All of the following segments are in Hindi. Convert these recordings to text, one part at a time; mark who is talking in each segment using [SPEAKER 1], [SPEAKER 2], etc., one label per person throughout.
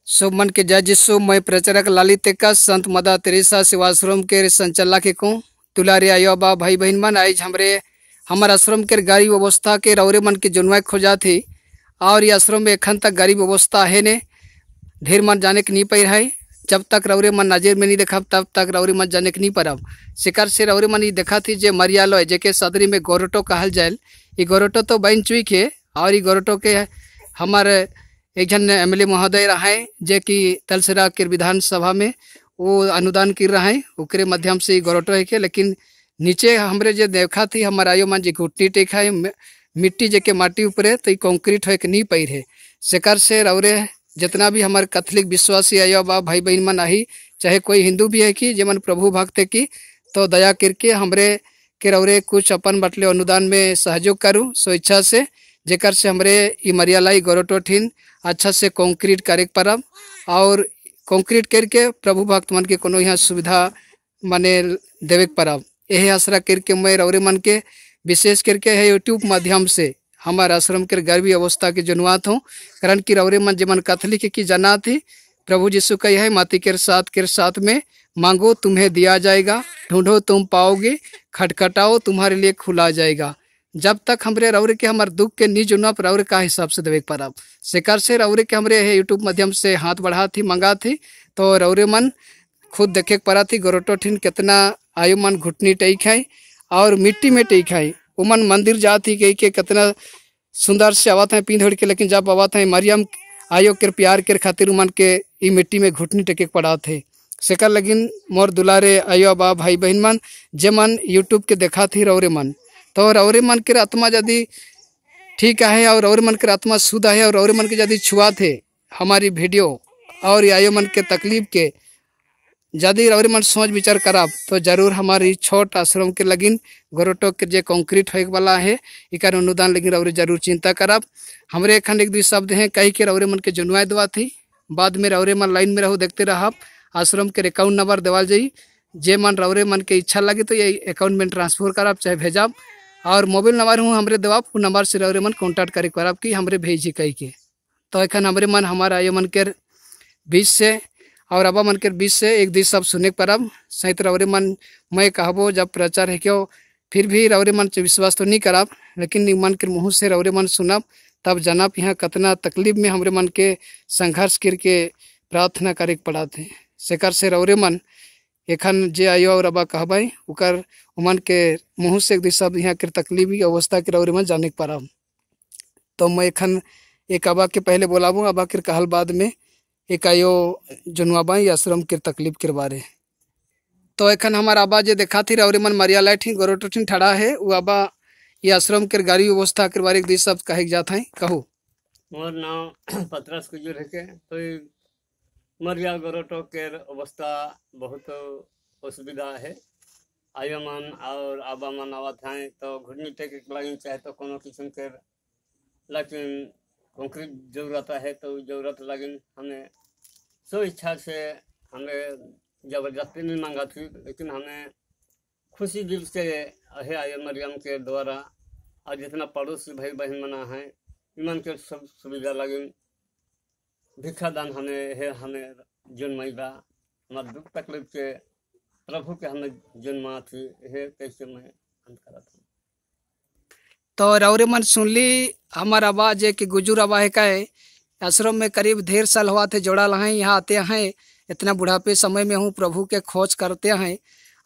[SPEAKER 1] शुभ मन के जय जिसु मैं प्रचारक लालितेका संत मदा तेरेसा सेवाश्रम के संचालक को दुलारे आयो बा भाई बहन मन आज हमारे आश्रम के गरीब व्यवस्था के रौरे मन के जुनवा खोजा थी और ये आश्रम में एखन तक गरीब व्यवस्था है ने ढेर मन जाने के नहीं पै है। जब तक रौरे मन नजर में नहीं देखा तब तक रौरे मन जाने के नहीं परब। शिकार से रौरे मन देखा थी जे मरियालय जेके सदरी में गोरटो कहल जाए। ये गोरटो तो बन चुकी है और ये गोरटो के हमारे एक जन एमएलए महोदय रहे जे कि तलसरा के विधानसभा में वो अनुदान कर रहे हैं ओकरे माध्यम से गोरटो है के। लेकिन नीचे हमरे जे देखा थी हमारा आयो मन जे घुटनी टेक है मिट्टी जेके माटी ऊपरे तो कंक्रीट हो नहीं पै है। शिकार से रौरे जितना भी हमारे कैथोलिक विश्वासी आयो बा भाई बहन मन आई चाहे कोई हिंदू भी है कि जेमन प्रभु भक्त है की तो दया करके हमरे के रौरे कुछ अपन बटले अनुदान में सहयोग करूँ स्वेच्छा से जेकर से हमरे ई मरियालाई गोरटोठिन अच्छा से कंक्रीट करे परब और कंक्रीट करके प्रभु भक्त मन के कोनो यहाँ सुविधा माने देवे परब। यही आसरा करके मैं रौरे मन के विशेष करके है यूट्यूब माध्यम से हमारे आश्रम के गरीबी अवस्था के जनुआत हूँ कारण कि रौरे मन जेमन कैथोलिक की जना थी प्रभु यीशु का यह माती के साथ में मांगो तुम्हें दिया जाएगा, ढूंढो तुम पाओगे, खटखटाओ तुम्हारे लिए खुला जाएगा। जब तक हमरे रौरे के हमारे दुख के नी जुना पर रौरे का हिसाब से देवे परब। शिकार से रौरे के हमरे यूट्यूब माध्यम से हाथ बढ़ा थी मंगा थी तो रौरे मन खुद देखे पड़ा थी गोरटोठिन कितना आयु मन घुटनी टेक है और मिट्टी में टेक है। उमन मंदिर जाती गई के कितना सुंदर से आवत है पींधड़ के। लेकिन जब आवत है मरियम आयो के प्यार के खातिर उमन के ई मिट्टी में घुटनी टेके पड़ा थे। शिकार लगिन मोर दुलारे आयो बा भाई बहन मन जे मन यूट्यूब के देखा थी रौरे मन तो रौरे मन के आत्मा यदि ठीक है और रौरे मन के आत्मा शुद्ध है और रौरे मन के यदि छुआ थे हमारी वीडियो और आयो मन के तकलीफ के यदि रौरे मन सोच विचार करब तो जरूर हमारी छोट आश्रम के लगिन गोरटो के जे कंक्रीट होए वाला है इकर अनुदान लगिन रौरे जरूर चिंता करब। हमरे एखन एक दो शब्द हैं कही के रौरे मन के जुनवाई दवा थी बाद में रौरे मन लाइन में रहो देखते रहब। आश्रम के अकाउंट नंबर देवाल जाई जे मन रौरे मन के इच्छा लगे तो ये अकाउंट में ट्रांसफर करब चाहे भेजब और मोबाइल नंबर हूँ हमरे देवाब वो नंबर से रौरे मन कॉन्टैक्ट करे करब कि हमरे भेजी कही के। तो एखन हमरे मन हमारा आयो मन के बीच से और अबा मन के बीच से एक दिस सब सुने परब सहित रौरे मन मैं कहबो जब प्रचार है क्यों फिर भी रौरे मन से विश्वास तो नहीं करब लेकिन मन के मुँह से रौरे मन सुनब तब जानब यहाँ कितना तकलीफ में हमरे मन के संघर्ष करके प्रार्थना करे पड़ा थे। शिकार से रौरे मन एखन जे आयो और अबा कहबाई उकर उमन के मुँह से एक दिस सब यहाँ के तकलीफी अवस्था के रौरे मन जाने परब। तो मैं एखन एक अबा के पहले बोलाबू अबा के कहल बाद में एक आयो जुनवाबाई आश्रम के तकलीफ के बारे। तो एखन हमारा आबा जे देखा थी रौरे मन मरियालाई ठिन गोरटोठिन ठड़ा है वो आबा ये आश्रम के गरीब व्यवस्था के बारे एक शब्द कहे जाता है कहू।
[SPEAKER 2] मोर नाम पत्रस कुजूर है के तो मरिया गोरटो के अवस्था बहुत असुविधा है। आयो मन और आबा मन आवत हैं तो घुटनी टेके लगी चाहे तो कोनो किस्म के लेकिन कंक्रीट जरूरत है तो जरूरत लगी हमें सो इच्छा से हमें जबरदस्ती नहीं मांगा थी लेकिन हमें खुशी दिल से है आयो मरियम के द्वारा और जितना पड़ोसी भाई बहन मना है ईमान के सब सुविधा लगी भिक्षा दान हमें है हमें जन्मैबा हमारे दुख तकलीफ के प्रभु के हमें जन्मा थी है कैसे मैं अंत करा था।
[SPEAKER 1] तो रौरे मन सुनली हमारा आवाज जे कि गुजूर आबा है का आश्रम में करीब ढेर साल हुआ थे जोड़ा हैं यहाँ आते हैं इतना बुढ़ापे समय में हूँ प्रभु के खोज करते हैं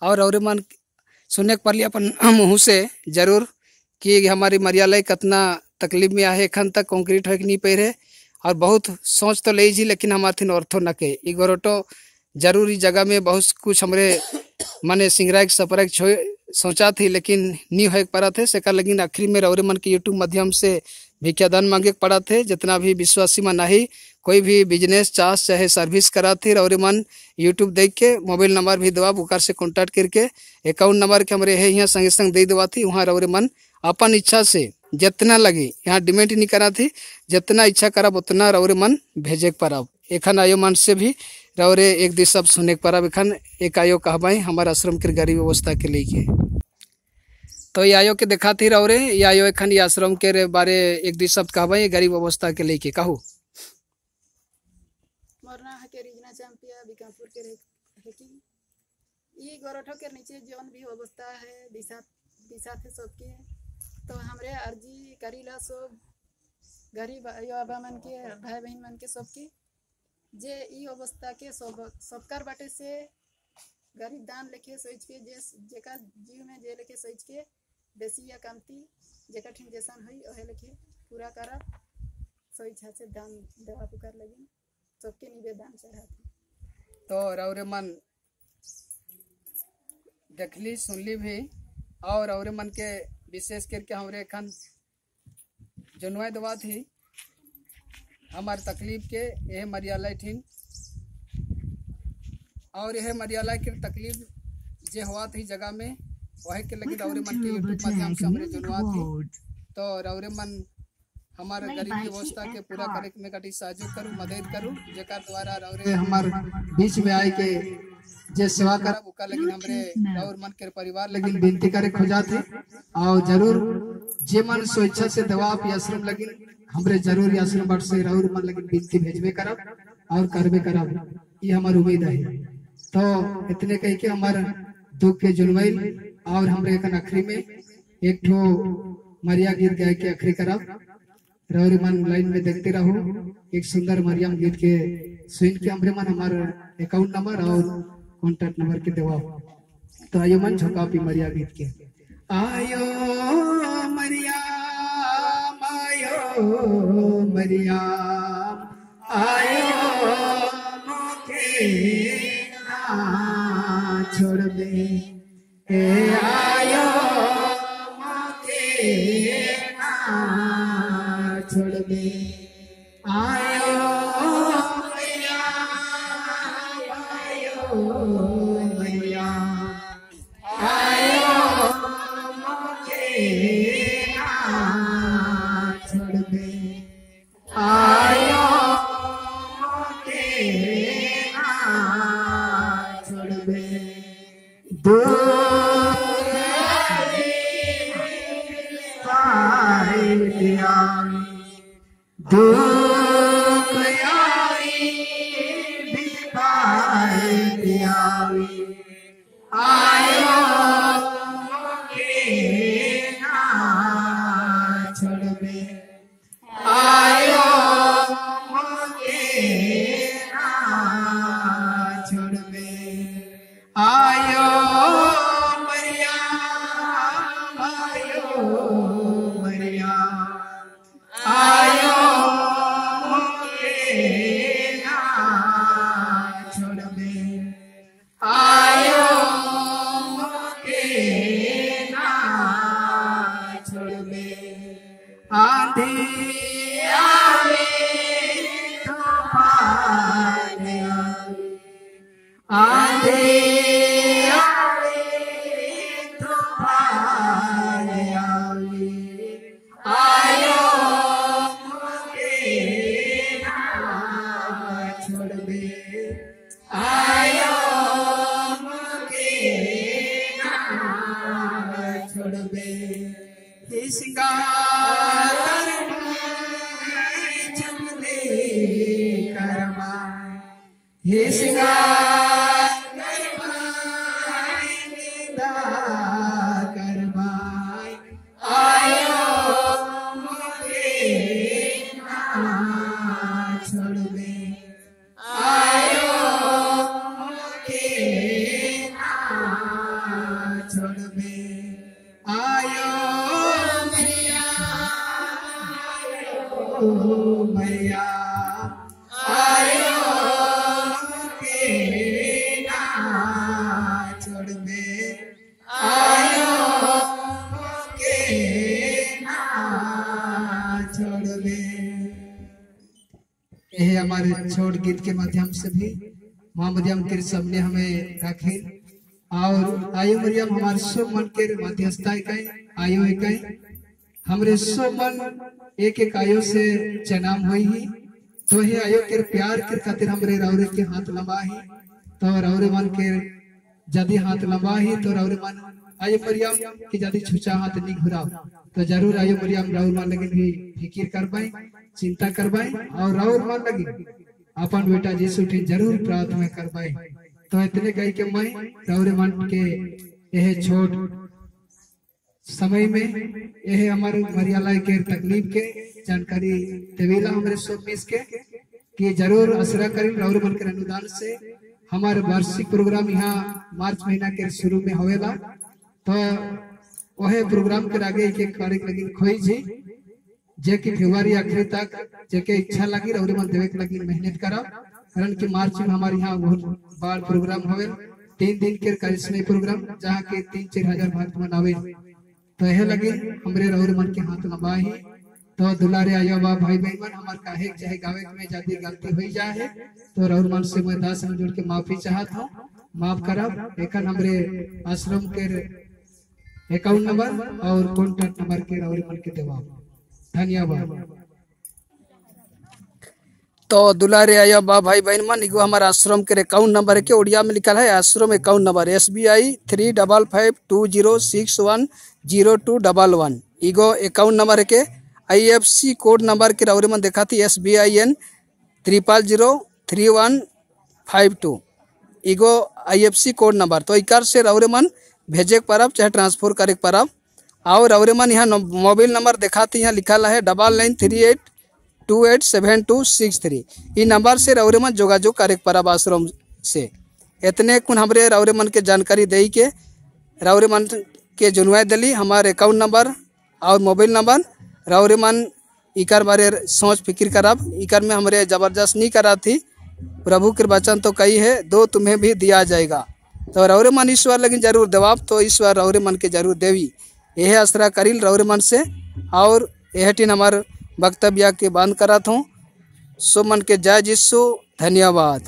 [SPEAKER 1] और रौरे मन सुनने पर लिया अपन मुँह से जरूर कि हमारी मरियालय कितना तकलीफ में आए एखन तक कंक्रीट हो नहीं पे रहे और बहुत सोच तो ले जी लेकिन हमारे ऑर्थो न के ई गोरटो जरूर इस जगह में बहुत कुछ हमरे माने सिंगराक सपराक सोचा थी लेकिन नहीं हो पड़ा थे। सेकर लेकिन आखिरी में रौरे मन के यूट्यूब माध्यम से भिक्षादान मांगे पड़ा थे। जितना भी विश्वासी मन आई कोई भी बिजनेस चास चाहे सर्विस करा थे रौरे मन यूट्यूब देख के मोबाइल नंबर भी दवा बुकार से कॉन्टैक्ट करके अकाउंट नंबर के हमारे है यहाँ संगे संग दे दवा थी वहाँ रौरे मन अपन इच्छा से जितना लगी यहाँ डिमेंड नहीं करा थी जितना इच्छा करब उतना रौरे मन भेजे परब। एखन आयो मन से भी रौरे एक दिस सब सुने परब एखन एक आयो कहबाई हमारे आश्रम के गरीब व्यवस्था के लिए तो ये आयो के देखा थी रौरे ये आयो एखन ये आश्रम के बारे एक दो शब्द कहबाई गरीब अवस्था के लेके कहू।
[SPEAKER 3] मोरना है के रिजना चैंपिया बिकापुर के है कि ये गोरठो के नीचे जौन भी अवस्था है दिशा दिशा थे सबके तो हमरे अर्जी करीला सब गरीब युवा मन के भाई बहन मन के सबके जे ई अवस्था के सबकर बाटे से गरीब दान लेके सोच के जे जेका जीव में जे लेके सोच के बेसी या कमती जेका ठीक जैसन हुई ओहे लेके पूरा करब सो इच्छा से दान देवा पुकार लगी सबके निवेदन चढ़ाते
[SPEAKER 1] तो रौरे मन देखली सुनली भी और मन के विशेष करके हमरे खन जनवाई दवा थी हमार तकलीफ के यह मरियालय थी और यह मरियालय के तकलीफ जे हुआ थी जगह में वही के लगी रौरे मन के यूट्यूब माध्यम से हमरे जनवा थी तो रौरे मन हमारे गरीबी अवस्था के पूरा करे में कटी सहयोग करूँ मदद करूँ जेकर द्वारा रौरे हमार बीच में आए के जे सेवा करब ओका लेकिन हमरे रौर मन के परिवार लेकिन विनती करे खोजा थे और जरूर जे मन स्वेच्छा से दवा आश्रम लगिन हमरे जरूर आश्रम बट से रौर मन लेकिन विनती भेजबे करब और करबे करब ये हमार उम्मीद है। तो इतने कह के हमार दुख के जुलवैल और हमरे कन आखिरी में एक ठो मरिया गीत गाय के आखिरी करब रौरी मन लाइन में देखते रहो एक सुंदर मरियम गीत के सुन के हमरे मन हमार अकाउंट नंबर और कॉन्टैक्ट नंबर के देवा तो आयो मन झोंकापी मरिया गीत के आयो मरिया आयो मोके ना छोड़ दे आयो मोके ना छोड़ दे आयो मैया आयो मोके ना छोड़ दे आयो मोके ना छोड़ दे आयो मोके ना छोड़ दे आयो मोके ना छोड़ दे आयो मरिया आयो मोके ना छोड़ दे आयो मोके ना छोड़ दे आंधी आवे तूफान आवे आंधी आवे तूफान आवे आयो मोके ना छोड़ दे आयो मोके ना छोड़ दे हे सिंगार चमले करमा हे सिंगार करमा आयो मोके ना छोड़ दे आयो मोके ना छोड़ दे आयो मरिया आयो मोके ना छोड़ दे आयो मोके ना छोड़ दे। यह हमारे छोट गीत के माध्यम से भी माँ मरियम के सबने हमें रखे और आयो मरियम हमारे सब मन के मध्यस्थता आयो एक हमरे सब मन एक एक आयो से जन्म हुई ही तो हे आयो के प्यार के खातिर हमरे रौरे के हाथ लंबा ही तो रौरे मन के जदी हाथ लंबा ही तो रौरे मन आयो मरियम की जदी छुचा हाथ नहीं घुराओ तो जरूर आयो मरियम रौर मन लगे भी फिकिर करबाई चिंता करबाई और रौर मन लगे अपन बेटा यीशु के जरूर प्रार्थना करवाई। तो इतने कही के मैं रौरे मन के यह छोट समय में यह हमारे मरियाला के तकलीफ के जानकारी देवेला हमारे सब मिस के कि जरूर असरा करें रौरे मन के अनुदान से हमारे वार्षिक प्रोग्राम यहाँ मार्च महीना के शुरू में होवेला। तो वह प्रोग्राम के आगे एक एक तारीख लगी खोई जी जे कि फेब्रुआरी आखिरी तक जे के इच्छा लगी और मन देवे के लगी मेहनत करा, कारण कि मार्च में हमारे यहाँ बहुत बड़ा प्रोग्राम होवे 3 दिन के करिश्मे प्रोग्राम जहाँ के 3-4 हजार भक्त मन आवे। तो यह लगी हमरे रौर मन के हाथ लंबाही। तो दुलारे आयो बा भाई बहन मन हमार काहे चाहे गावे में ज्यादा गलती हुई जाए तो रौर मन से मैं 10 मिनट जुड़ के माफी चाहता हूँ, माफ करब। एखन हमरे आश्रम के अकाउंट नंबर और कॉन्टैक्ट नंबर के रौर मन के देवा। धन्यवाद।
[SPEAKER 4] तो दुलारे आया बा भाई बहन मन इगो हमारा आश्रम के अकाउंट नंबर के उड़िया में लिखा है आश्रम अकाउंट नंबर SBI 35520600211 इगो अकाउंट नंबर के IFC कोड नंबर के रौरे मन देखा थी SBIN 3503152 इगो IFC कोड नंबर। तो इकार से रौरे मन भेजे परब चाहे ट्रांसफर करे परब। और रौरे मन यहाँ मोबाइल नंबर देखा थी यहाँ लिखा है 9938287263 ई नंबर से रौरे मन जोगाजोग करे परब आश्रम से। इतने कुन हमरे रौरे मन के जानकारी दे के रौरे मन के जुनवाई दिली हमारे अकाउंट नंबर और मोबाइल नंबर रौरे मन इकर बारे सोच फिक्र करब। इकर में हमरे जबरदस्त नहीं करा थी, प्रभु के वचन तो कही है दो तुम्हें भी दिया जाएगा। तो रौरे मन ईश्वर लेकिन जरूर देवाब तो ईश्वर रौरे मन के जरूर देवी यह आसरा करील रौरे मन से। और यह टीन हमार वक्तव्य के बंद करत हूँ। सो मन के जय यीशु। धन्यवाद।